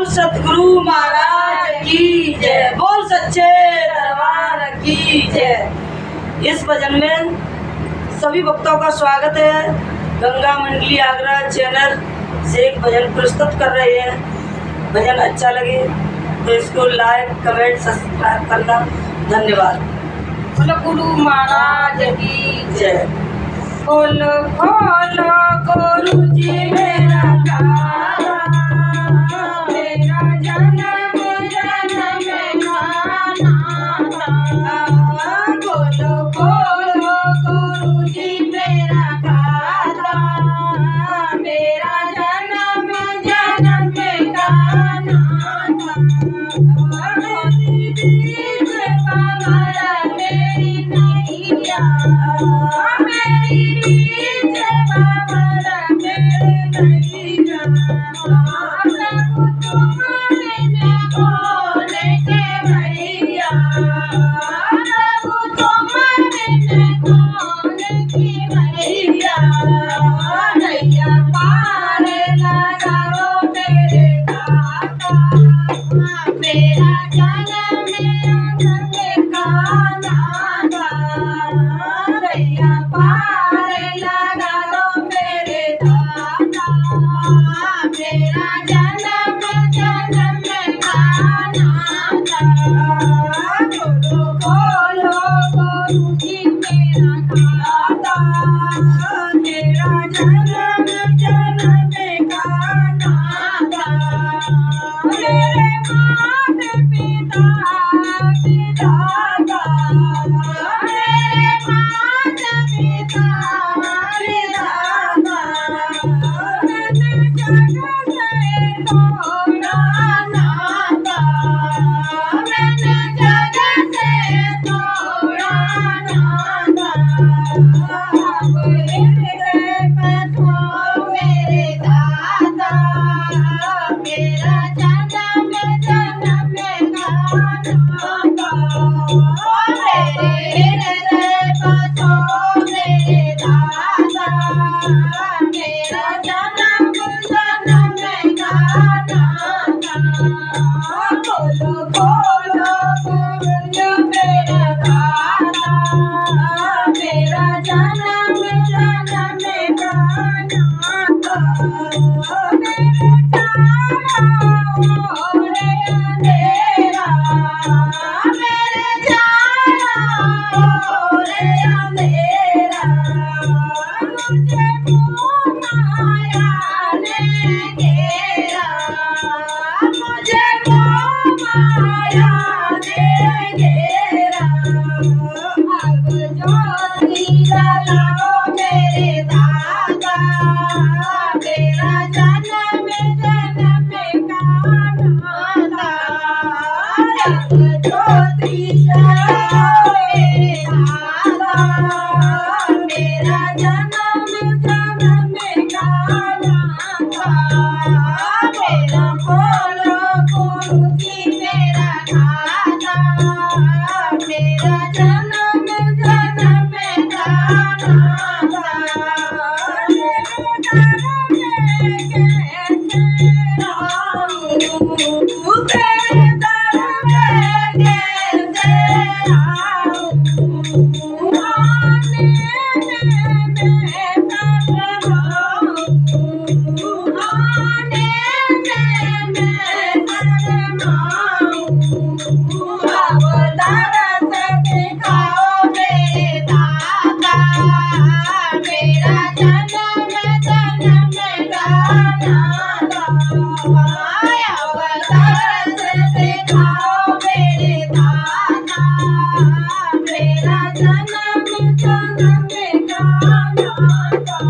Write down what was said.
सतगुरु महाराज की जय, बोल सच्चे दरबार की जय। इस भजन में सभी भक्तों का स्वागत है। गंगा मंडली आगरा चैनल से एक भजन प्रस्तुत कर रहे हैं। भजन अच्छा लगे तो इसको लाइक कमेंट सब्सक्राइब करना। धन्यवाद। बोलो गुरु महाराज की जय। बोलो बोलो गुरु जी मेरा काला, मेरा जन्म जन्म गाना था। बोलो बोलो गुरु जी मेरा काला, मेरा जन्म जन्म गाना था। मेरी नैया मेरा जन्म नैया पार लगा दो मेरे दाता। मेरा जन्म जन्म गाना था। बोलो बोलो गुरु जी मेरा दाता, मेरा जन्म जन्म गाना था। मेरे माता पिता विधाता, मेरे माता पिता विधाता, मैंने जग से तोड़ा नाता। मैंने जग से तोड़ा नाता। अब हृदय में सो मेरे दाता, मेरा जन्म जन्म गाना था। मेरे हृदय में सो मेरे दाता, मेरा जन्म जन्म गाना था। बोलो बोलो गुरु मेरा दाता, मेरा जन्म जन्म गाना था। मेरे चारों ओर अंधेरा, मेरे चारों ओर अंधेरा, मुझे मोह माया ने घेरा। मुझे मोह माया ने घेरा। अब ज्योति जलाओ मेरे दाता, मेरा जन्म जन्म गाना था। अब ज्योति जलाओ मेरे दाता, मेरा जन्म जन्म गाना था। मेरा बोलो गुरु जी मेरा दाता, मेरा जन्म जन्म गाना था। तेरे दर में कैसे आऊं, आने में शर्माऊं, आने में शर्माऊं। अब दरस दिखाओ मेरे दाता, मेरा जन्म जन्म गाना था। अब दरस दिखाओ मेरे दाता, मेरा जन्म जन्म गाना था।